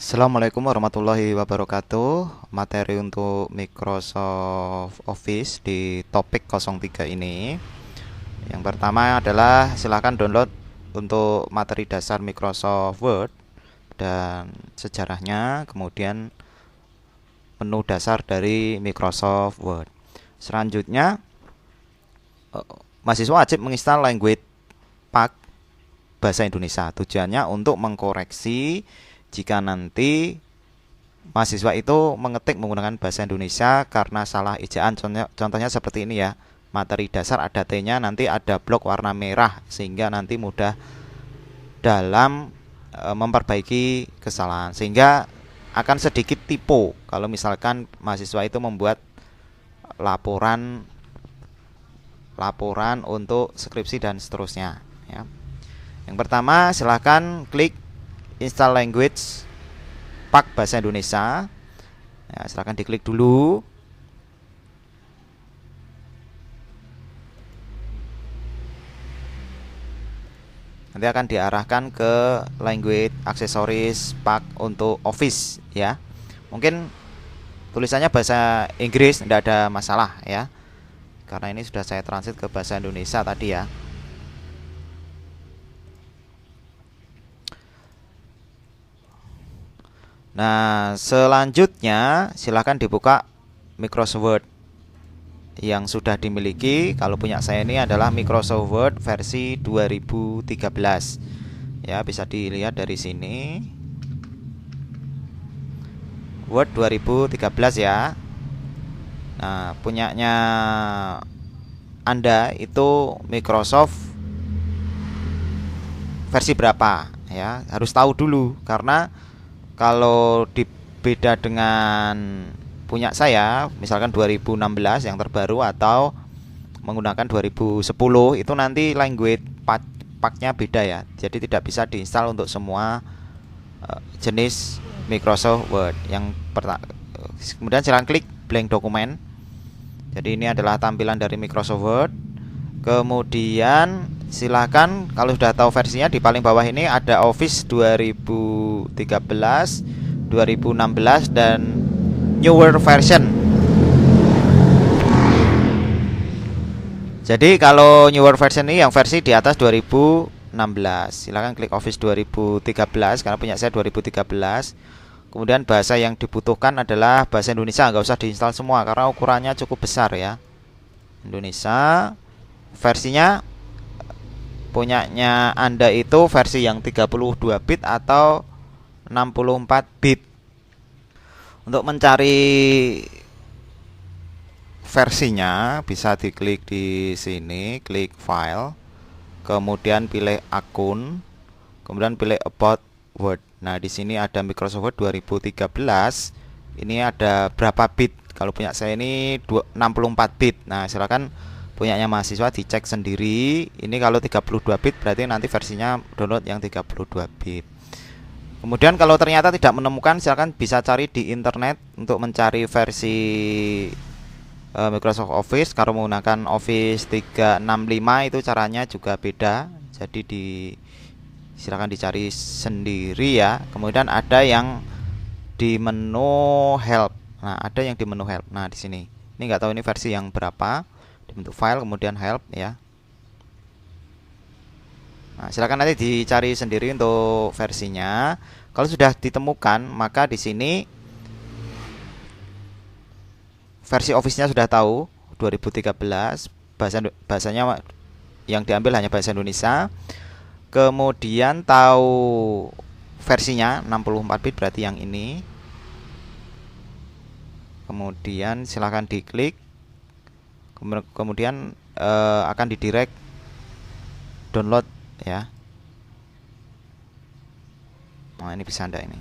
Assalamualaikum warahmatullahi wabarakatuh. Materi untuk Microsoft Office di topik 03 ini. Yang pertama adalah silakan download untuk materi dasar Microsoft Word dan sejarahnya, kemudian menu dasar dari Microsoft Word. Selanjutnya, mahasiswa wajib menginstal Language Pack Bahasa Indonesia. Tujuannya untuk mengkoreksi jika nanti mahasiswa itu mengetik menggunakan bahasa Indonesia karena salah ejaan. Contohnya seperti ini ya. Materi dasar ada T-nya, nanti ada blok warna merah sehingga nanti mudah dalam memperbaiki kesalahan. Sehingga akan sedikit typo kalau misalkan mahasiswa itu membuat laporan untuk skripsi dan seterusnya ya. Yang pertama, silahkan klik install language Pack Bahasa Indonesia ya, silahkan diklik dulu. Nanti akan diarahkan ke language aksesoris Pack untuk Office ya. Mungkin tulisannya bahasa Inggris, tidak ada masalah ya, karena ini sudah saya translate ke bahasa Indonesia tadi ya. Nah, selanjutnya silahkan dibuka Microsoft Word yang sudah dimiliki. Kalau punya saya ini adalah Microsoft Word versi 2013. Ya, bisa dilihat dari sini. Word 2013 ya. Nah, punyanya Anda itu Microsoft versi berapa ya? Harus tahu dulu, karena kalau beda dengan punya saya, misalkan 2016 yang terbaru atau menggunakan 2010, itu nanti language packnya beda ya. Jadi tidak bisa diinstal untuk semua jenis Microsoft Word. Kemudian silakan klik blank dokumen. Jadi ini adalah tampilan dari Microsoft Word. Kemudian silahkan, kalau sudah tahu versinya, di paling bawah ini ada Office 2013, 2016 dan newer version. Jadi kalau newer version ini yang versi di atas 2016. Silahkan klik Office 2013 karena punya saya 2013. Kemudian bahasa yang dibutuhkan adalah bahasa Indonesia, nggak usah diinstal semua karena ukurannya cukup besar ya. Indonesia. Versinya punyanya Anda itu versi yang 32 bit atau 64 bit. Untuk mencari versinya bisa diklik di sini, klik file, kemudian pilih akun, kemudian pilih about Word. Nah, di sini ada Microsoft Word 2013. Ini ada berapa bit? Kalau punya saya ini 64 bit. Nah, silakan punyanya mahasiswa dicek sendiri. Ini kalau 32 bit berarti nanti versinya download yang 32 bit. Kemudian kalau ternyata tidak menemukan, silakan bisa cari di internet untuk mencari versi Microsoft Office. Kalau menggunakan Office 365 itu caranya juga beda. Jadi silakan dicari sendiri ya. Kemudian ada yang di menu help. Nah, ada yang di menu help. Nah, di sini. Ini nggak tahu ini versi yang berapa. Bentuk file kemudian help ya. Nah, silakan nanti dicari sendiri untuk versinya. Kalau sudah ditemukan, maka di sini versi Office-nya sudah tahu 2013, bahasanya yang diambil hanya bahasa Indonesia. Kemudian tahu versinya 64 bit berarti yang ini. Kemudian silakan diklik. Kemudian akan didirect download ya. Nah, ini bisa Anda ini.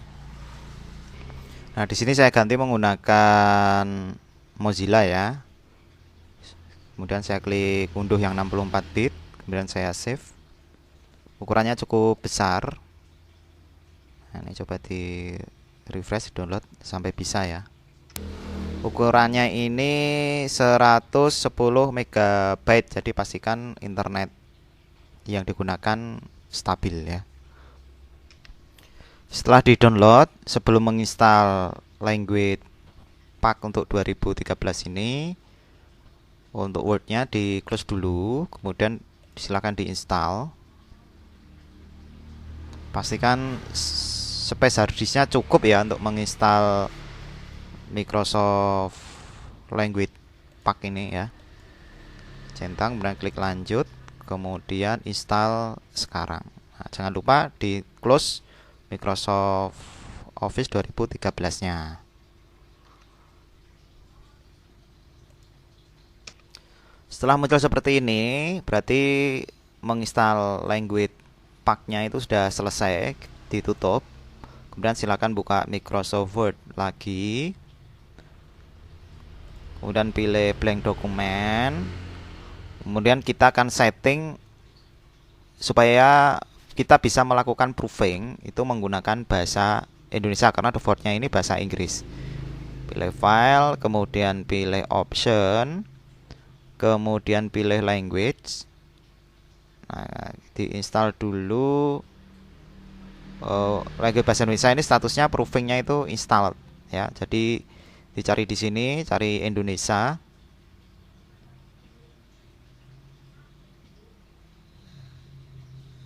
Nah, di sini saya ganti menggunakan Mozilla ya. Kemudian saya klik unduh yang 64 bit, kemudian saya save. Ukurannya cukup besar. Nah, ini coba di refresh download sampai bisa ya. Ukurannya ini 110 MB, jadi pastikan internet yang digunakan stabil ya. Setelah di-download, sebelum menginstal language pack untuk 2013 ini, untuk Word-nya di close dulu, kemudian silakan diinstal. Pastikan space hard disk-nya cukup ya untuk menginstal Microsoft Language Pack ini ya. Centang, kemudian klik lanjut, kemudian install sekarang. Nah, jangan lupa di close Microsoft Office 2013-nya. Setelah muncul seperti ini, berarti menginstal language pack-nya itu sudah selesai, ditutup. Kemudian silakan buka Microsoft Word lagi. Kemudian pilih blank dokumen. Kemudian kita akan setting supaya kita bisa melakukan proofing itu menggunakan bahasa Indonesia karena defaultnya ini bahasa Inggris. Pilih file, kemudian pilih option, kemudian pilih language. Nah, diinstal dulu. Language bahasa Indonesia ini statusnya proofingnya itu installed ya. Jadi dicari di sini, cari Indonesia.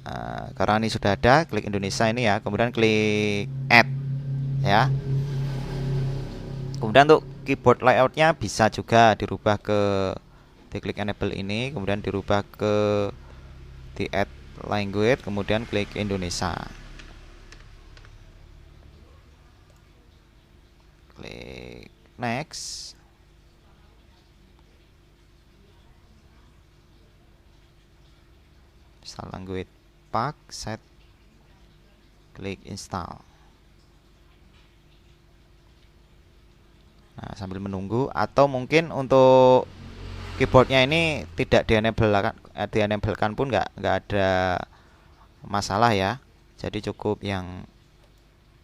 Nah, karena ini sudah ada, klik Indonesia ini ya, kemudian klik add ya. Kemudian untuk keyboard layoutnya bisa juga dirubah ke diklik enable ini, kemudian dirubah ke di add language, kemudian klik Indonesia. Klik next. Install language pack, set, klik install. Nah, sambil menunggu, atau mungkin untuk keyboardnya ini tidak di-enablekan pun nggak ada masalah ya. Jadi cukup yang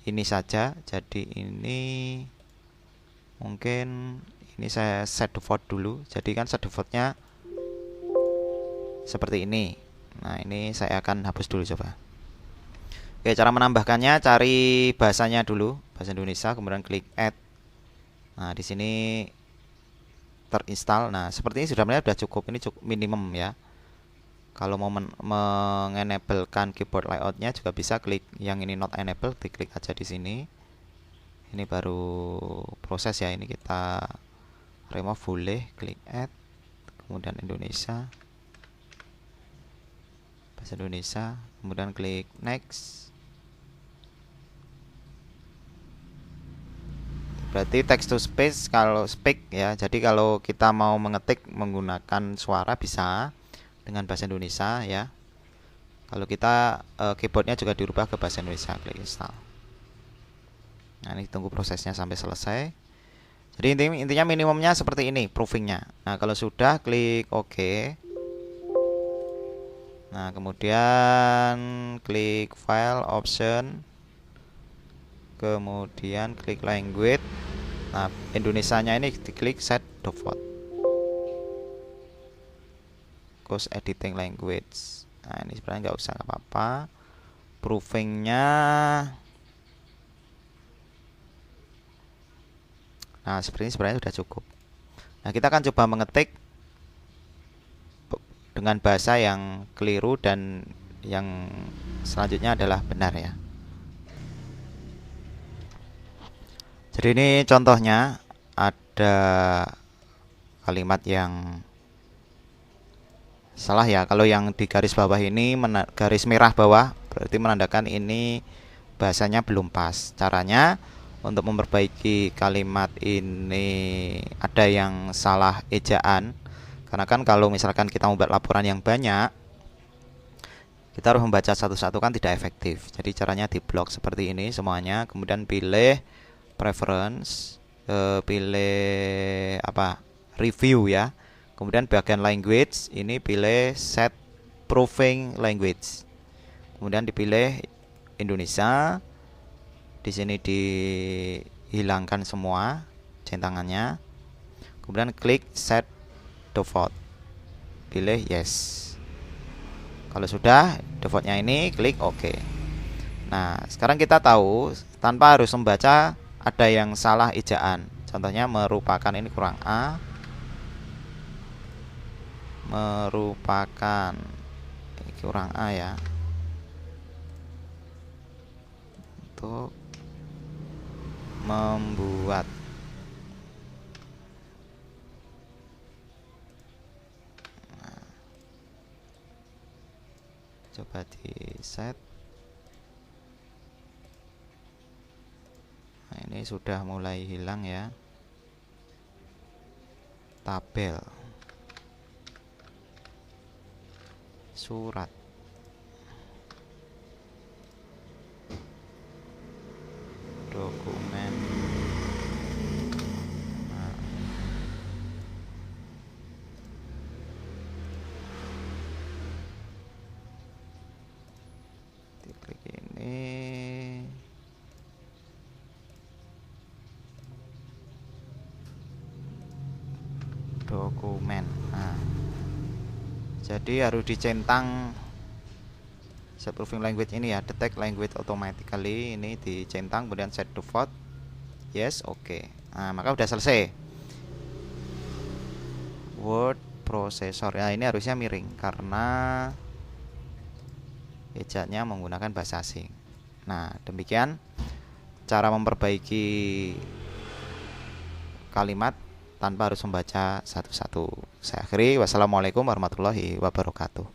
ini saja. Jadi ini mungkin ini saya set default dulu. Jadi kan set defaultnya seperti ini. Nah, ini saya akan hapus dulu coba. Oke, cara menambahkannya cari bahasanya dulu, bahasa Indonesia, kemudian klik add. Nah, di sini terinstall. Nah, seperti ini sudah cukup. Ini cukup minimum ya. Kalau mau mengenablekan keyboard layoutnya juga bisa klik yang ini not enable, diklik aja di sini. Ini baru proses ya. Ini kita remove boleh, klik add, kemudian Indonesia, bahasa Indonesia, kemudian klik next. Berarti text to speech kalau speak ya. Jadi kalau kita mau mengetik menggunakan suara bisa dengan bahasa Indonesia ya. Kalau kita keyboardnya juga dirubah ke bahasa Indonesia, klik install. Nah, ini tunggu prosesnya sampai selesai. Jadi intinya minimumnya seperti ini proofingnya. Nah, kalau sudah klik OK. Nah, kemudian klik file option, kemudian klik language. Nah, Indonesianya ini diklik set default, close editing language. Nah, ini sebenarnya nggak usah, nggak apa-apa. Proofingnya, nah seperti ini sebenarnya sudah cukup. Nah, kita akan coba mengetik dengan bahasa yang keliru dan yang selanjutnya adalah benar ya. Jadi ini contohnya, ada kalimat yang salah ya. Kalau yang di garis bawah ini garis merah bawah berarti menandakan ini bahasanya belum pas. Caranya untuk memperbaiki kalimat ini ada yang salah ejaan. Karena kan kalau misalkan kita membuat laporan yang banyak, kita harus membaca satu-satu kan tidak efektif. Jadi caranya diblok seperti ini semuanya. Kemudian pilih preference, pilih apa, review ya. Kemudian bagian language ini pilih set proofing language. Kemudian dipilih Indonesia. Di sini dihilangkan semua centangannya. Kemudian klik set default. Pilih yes. Kalau sudah defaultnya ini klik OK. Nah, sekarang kita tahu tanpa harus membaca ada yang salah ejaan. Contohnya merupakan, ini kurang A, merupakan, ini kurang A ya. Untuk membuat. Nah, coba di set. Nah, ini sudah mulai hilang ya. Tabel, surat, dokumen. Nah, diklik ini. Dokumen. Nah, jadi harus dicentang set proofing language ini ya, detect language automatically, ini dicentang kemudian set default yes, oke. Nah, maka udah selesai word processor. Ya, ini harusnya miring karena ejaannya menggunakan bahasa asing. Nah, demikian cara memperbaiki kalimat tanpa harus membaca satu-satu. Saya akhiri, wassalamualaikum warahmatullahi wabarakatuh.